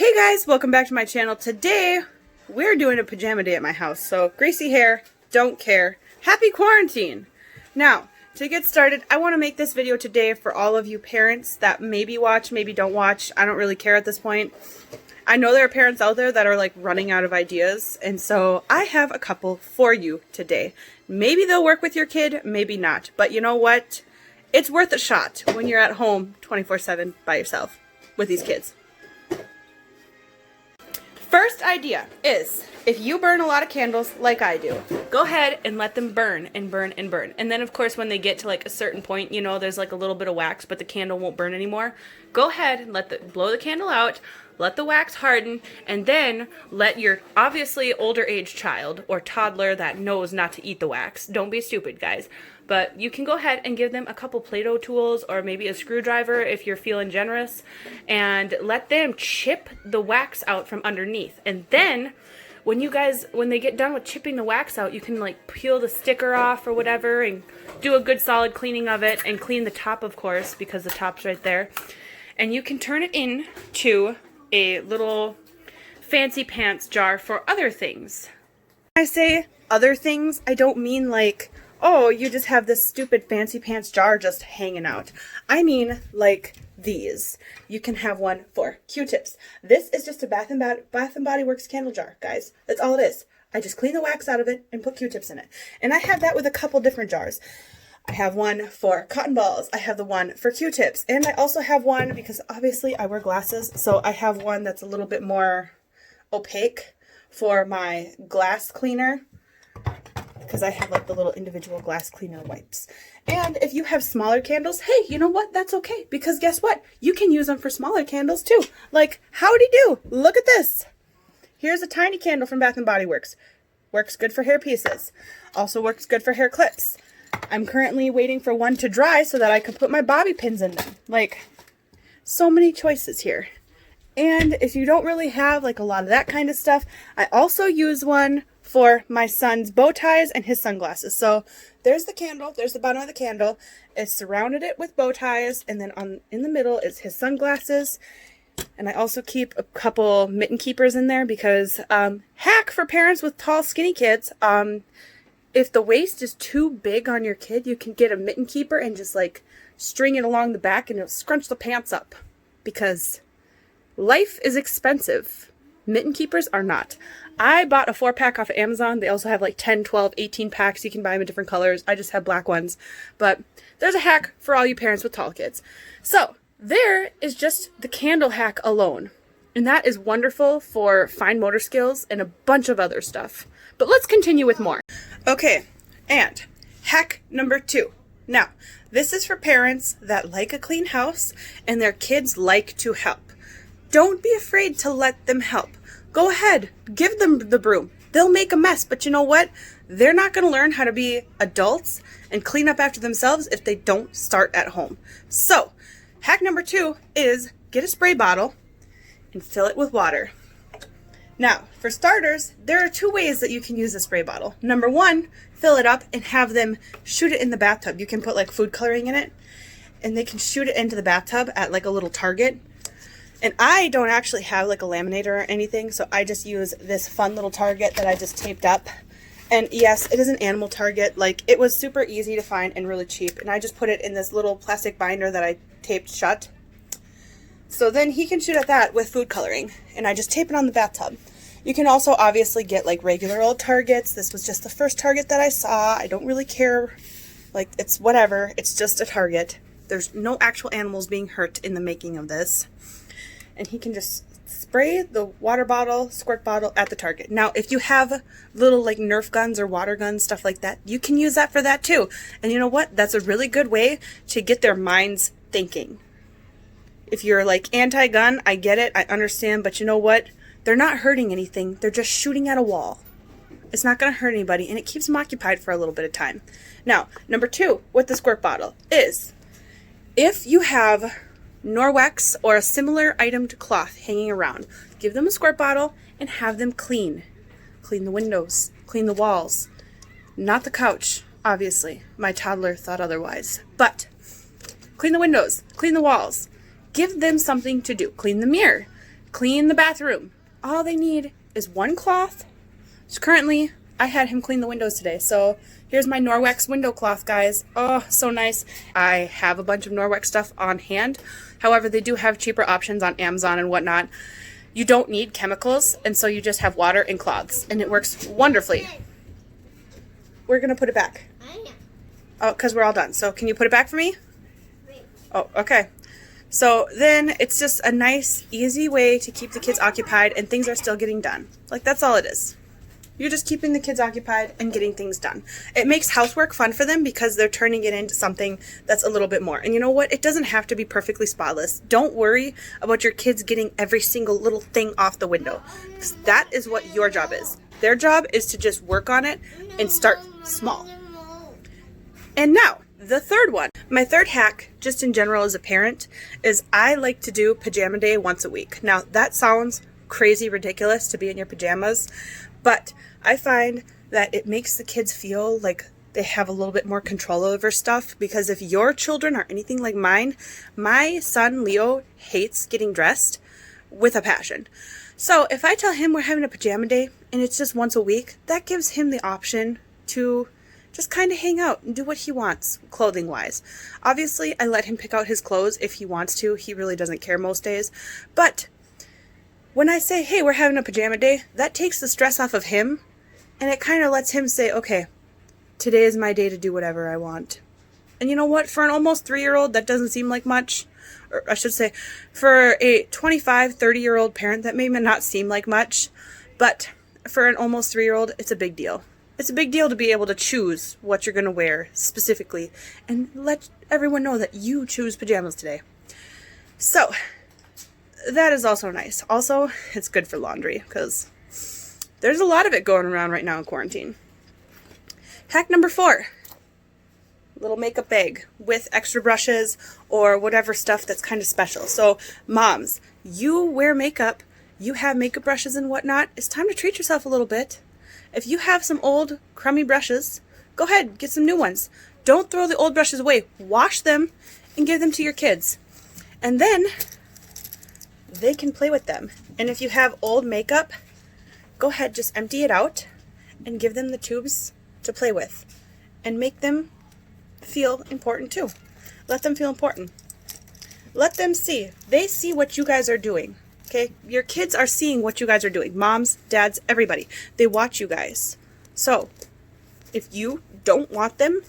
Hey guys, welcome back to my channel. Today, we're doing a pajama day at my house. So, greasy hair, don't care. Happy quarantine! Now, to get started, I want to make this video today for all of you parents that maybe watch, maybe don't watch. I don't really care at this point. I know there are parents out there that are like running out of ideas, and so I have a couple for you today. Maybe they'll work with your kid, maybe not. But you know what? It's worth a shot when you're at home 24/7 by yourself with these kids. First idea is, if you burn a lot of candles like I do, go ahead and let them burn and burn and burn. And then of course when they get to like a certain point, you know, there's like a little bit of wax, but the candle won't burn anymore. Go ahead and blow the candle out, let the wax harden, and then let your obviously older age child or toddler that knows not to eat the wax. Don't be stupid, guys. But you can go ahead and give them a couple Play-Doh tools or maybe a screwdriver if you're feeling generous, and let them chip the wax out from underneath. And then when they get done with chipping the wax out, you can like peel the sticker off or whatever and do a good solid cleaning of it, and clean the top, of course, because the top's right there. And you can turn it into a little fancy pants jar for other things. When I say other things, I don't mean like, oh, you just have this stupid fancy pants jar just hanging out. I mean like these. You can have one for Q-tips. This is just a Bath and Body Works candle jar, guys. That's all it is. I just clean the wax out of it and put Q-tips in it. And I have that with a couple different jars. I have one for cotton balls. I have the one for Q-tips. And I also have one, because obviously I wear glasses, so I have one that's a little bit more opaque for my glass cleaner, because I have like the little individual glass cleaner wipes. And if you have smaller candles, hey, you know what? That's okay, because guess what? You can use them for smaller candles too. Like, howdy do? Look at this. Here's a tiny candle from Bath and Body Works. Works good for hair pieces. Also works good for hair clips. I'm currently waiting for one to dry so that I can put my bobby pins in them. Like, so many choices here. And if you don't really have like a lot of that kind of stuff, I also use one for my son's bow ties and his sunglasses. So there's the candle, there's the bottom of the candle. It's surrounded it with bow ties, and then in the middle is his sunglasses. And I also keep a couple mitten keepers in there because, hack for parents with tall, skinny kids, if the waist is too big on your kid, you can get a mitten keeper and just like string it along the back, and it'll scrunch the pants up, because life is expensive. Mitten keepers are not. I bought a 4-pack off of Amazon. They also have like 10, 12, 18 packs. You can buy them in different colors. I just have black ones. But there's a hack for all you parents with tall kids. So there is just the candle hack alone. And that is wonderful for fine motor skills and a bunch of other stuff. But let's continue with more. Okay, and hack number 2. Now, this is for parents that like a clean house and their kids like to help. Don't be afraid to let them help. Go ahead, give them the broom. They'll make a mess, but you know what? They're not going to learn how to be adults and clean up after themselves if they don't start at home. So, hack number 2 is get a spray bottle and fill it with water. Now, for starters, there are 2 ways that you can use a spray bottle. Number 1, fill it up and have them shoot it in the bathtub. You can put like food coloring in it, and they can shoot it into the bathtub at like a little target. And I don't actually have like a laminator or anything, so I just use this fun little target that I just taped up. And yes, it is an animal target. Like, it was super easy to find and really cheap. And I just put it in this little plastic binder that I taped shut. So then he can shoot at that with food coloring. And I just tape it on the bathtub. You can also obviously get like regular old targets. This was just the first target that I saw. I don't really care. Like, it's whatever. It's just a target. There's no actual animals being hurt in the making of this. And he can just spray the water bottle, squirt bottle at the target. Now, if you have little like Nerf guns or water guns, stuff like that, you can use that for that too. And you know what? That's a really good way to get their minds thinking. If you're like anti-gun, I get it, I understand, but you know what? They're not hurting anything. They're just shooting at a wall. It's not going to hurt anybody, and it keeps them occupied for a little bit of time. Now, number 2 with the squirt bottle is, if you have Norwex or a similar itemed cloth hanging around, give them a squirt bottle and have them clean. Clean the windows, clean the walls. Not the couch, obviously. My toddler thought otherwise. But clean the windows, clean the walls. Give them something to do. Clean the mirror. clean the bathroom. All they need is one cloth. So currently, I had him clean the windows today. So here's my Norwex window cloth, guys. Oh, so nice. I have a bunch of Norwex stuff on hand. However, they do have cheaper options on Amazon and whatnot. You don't need chemicals, and so you just have water and cloths, and it works wonderfully. We're going to put it back. Oh, because we're all done. So can you put it back for me? Oh, okay. So then it's just a nice, easy way to keep the kids occupied and things are still getting done. Like, that's all it is. You're just keeping the kids occupied and getting things done. It makes housework fun for them because they're turning it into something that's a little bit more. And you know what? It doesn't have to be perfectly spotless. Don't worry about your kids getting every single little thing off the window. Because that is what your job is. Their job is to just work on it and start small. And now, the third one. My third hack, just in general as a parent, is I like to do pajama day once a week. Now, that sounds crazy ridiculous to be in your pajamas, but I find that it makes the kids feel like they have a little bit more control over stuff, because if your children are anything like mine, my son Leo hates getting dressed with a passion. So if I tell him we're having a pajama day and it's just once a week, that gives him the option to just kind of hang out and do what he wants, clothing-wise. Obviously, I let him pick out his clothes if he wants to. He really doesn't care most days. But when I say, hey, we're having a pajama day, that takes the stress off of him, and it kind of lets him say, okay, today is my day to do whatever I want. And you know what? For an almost 3-year-old, that doesn't seem like much. Or I should say, for a 25, 30-year-old parent, that may not seem like much. But for an almost 3-year-old, it's a big deal. It's a big deal to be able to choose what you're going to wear specifically and let everyone know that you choose pajamas today. So, that is also nice. Also, it's good for laundry because there's a lot of it going around right now in quarantine. Hack number 4. Little makeup bag with extra brushes or whatever stuff that's kind of special. So, moms, you wear makeup, you have makeup brushes and whatnot, it's time to treat yourself a little bit. If you have some old crummy brushes, go ahead, get some new ones. Don't throw the old brushes away. Wash them and give them to your kids. And then they can play with them. And if you have old makeup, go ahead, just empty it out and give them the tubes to play with. And make them feel important too. Let them feel important. Let them see. They see what you guys are doing. Okay, your kids are seeing what you guys are doing. Moms, dads, everybody. They watch you guys. So, if you don't want them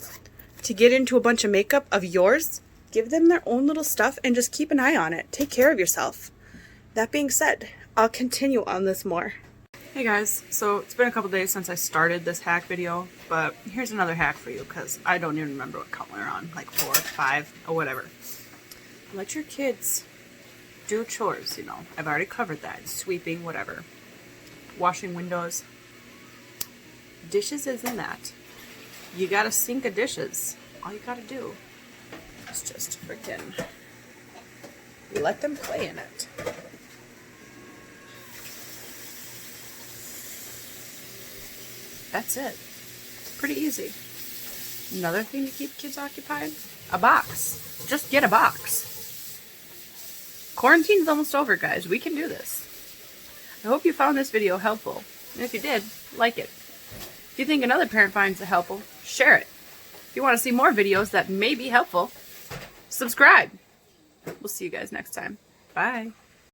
to get into a bunch of makeup of yours, give them their own little stuff and just keep an eye on it. Take care of yourself. That being said, I'll continue on this more. Hey guys, so it's been a couple days since I started this hack video, but here's another hack for you because I don't even remember what count we're on, like 4, 5, or whatever. Let your kids do chores, you know. I've already covered that. Sweeping, whatever. Washing windows. Dishes is in that. You got a sink of dishes. All you gotta do is just freaking let them play in it. That's it. Pretty easy. Another thing to keep kids occupied? A box. Just get a box. Quarantine's almost over, guys. We can do this. I hope you found this video helpful. And if you did, like it. If you think another parent finds it helpful, share it. If you want to see more videos that may be helpful, subscribe. We'll see you guys next time. Bye.